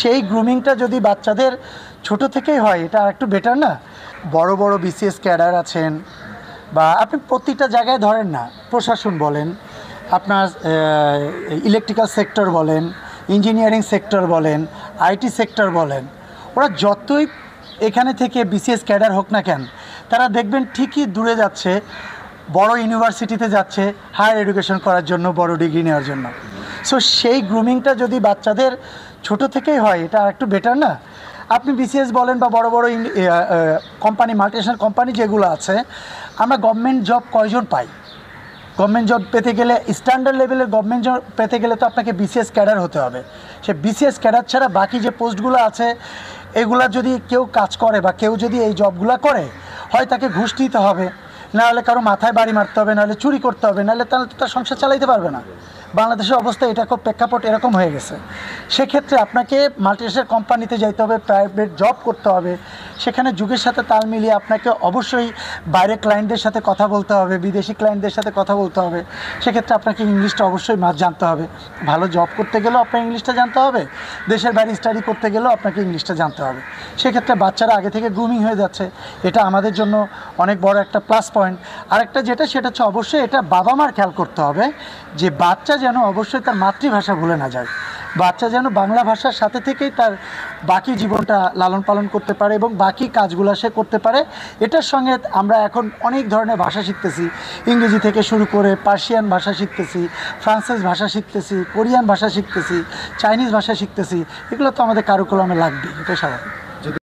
সেই গ্রুমিংটা যদি বাচ্চাদের ছোট থেকেই হয়, এটা আরেকটু বেটার না? বড় বড় বিসিএস ক্যাডার আছেন, বা আপনি প্রতিটা জায়গায় ধরেন না, প্রশাসন বলেন, আপনার ইলেকট্রিক্যাল সেক্টর বলেন, ইঞ্জিনিয়ারিং সেক্টর বলেন, আইটি সেক্টর বলেন, ওরা যতই এখানে থেকে বিসিএস ক্যাডার হোক না কেন, তারা দেখবেন ঠিকই দূরে যাচ্ছে, বড় ইউনিভার্সিটিতে যাচ্ছে হায়ার এডুকেশন করার জন্য, বড় ডিগ্রি নেওয়ার জন্য। সো সেই গ্রুমিংটা যদি বাচ্চাদের ছোট থেকেই হয়, এটা আরেকটু বেটার না? আপনি বিসিএস বলেন বা বড় বড় কোম্পানি, মাল্টিনেশনাল কোম্পানি যেগুলো আছে, আমরা গভর্নমেন্ট জব কয়জন পাই? গভর্নমেন্ট জব পেতে গেলে, স্ট্যান্ডার্ড লেভেলের গভর্নমেন্ট জব পেতে গেলে তো আপনাকে বিসিএস ক্যাডার হতে হবে। সে বিসিএস ক্যাডার ছাড়া বাকি যে পোস্টগুলো আছে, এগুলা যদি কেউ কাজ করে বা কেউ যদি এই জবগুলো করে, হয় তাকে ঘুষ দিতে হবে, নাহলে কারো মাথায় বাড়ি মারতে হবে, নাহলে চুরি করতে হবে, নাহলে তাহলে তো তার সংসার চালাইতে পারবে না। বাংলাদেশের অবস্থা এটা খুব প্রেক্ষাপট এরকম হয়ে গেছে। সেক্ষেত্রে আপনাকে মাল্টিনেশনাল কোম্পানিতে যাইতে হবে, প্রাইভেট জব করতে হবে, সেখানে যুগের সাথে তাল মিলিয়ে আপনাকে অবশ্যই বাইরের ক্লায়েন্টদের সাথে কথা বলতে হবে, বিদেশি ক্লায়েন্টদের সাথে কথা বলতে হবে। সেক্ষেত্রে আপনাকে ইংলিশটা অবশ্যই জানতে হবে। ভালো জব করতে গেলেও আপনার ইংলিশটা জানতে হবে, দেশের বাইরে স্টাডি করতে গেলেও আপনাকে ইংলিশটা জানতে হবে। সেক্ষেত্রে বাচ্চারা আগে থেকে গ্রুমিং হয়ে যাচ্ছে, এটা আমাদের জন্য অনেক বড় একটা প্লাস পয়েন্ট। আরেকটা যেটা, সেটা হচ্ছে অবশ্যই এটা বাবা মার খেয়াল করতে হবে যে বাচ্চা যেন অবশ্যই তার মাতৃভাষা ভুলে না যায়, বাচ্চা যেন বাংলা ভাষার সাথে থেকেই তার বাকি জীবনটা লালন পালন করতে পারে এবং বাকি কাজগুলো সে করতে পারে। এটার সঙ্গে আমরা এখন অনেক ধরনের ভাষা শিখতেছি, ইংরেজি থেকে শুরু করে পার্সিয়ান ভাষা শিখতেছি, ফ্রান্সিস ভাষা শিখতেছি, কোরিয়ান ভাষা শিখতেছি, চাইনিজ ভাষা শিখতেছি। এগুলো তো আমাদের কারিকুলামে লাগবে, এটা স্বাভাবিক।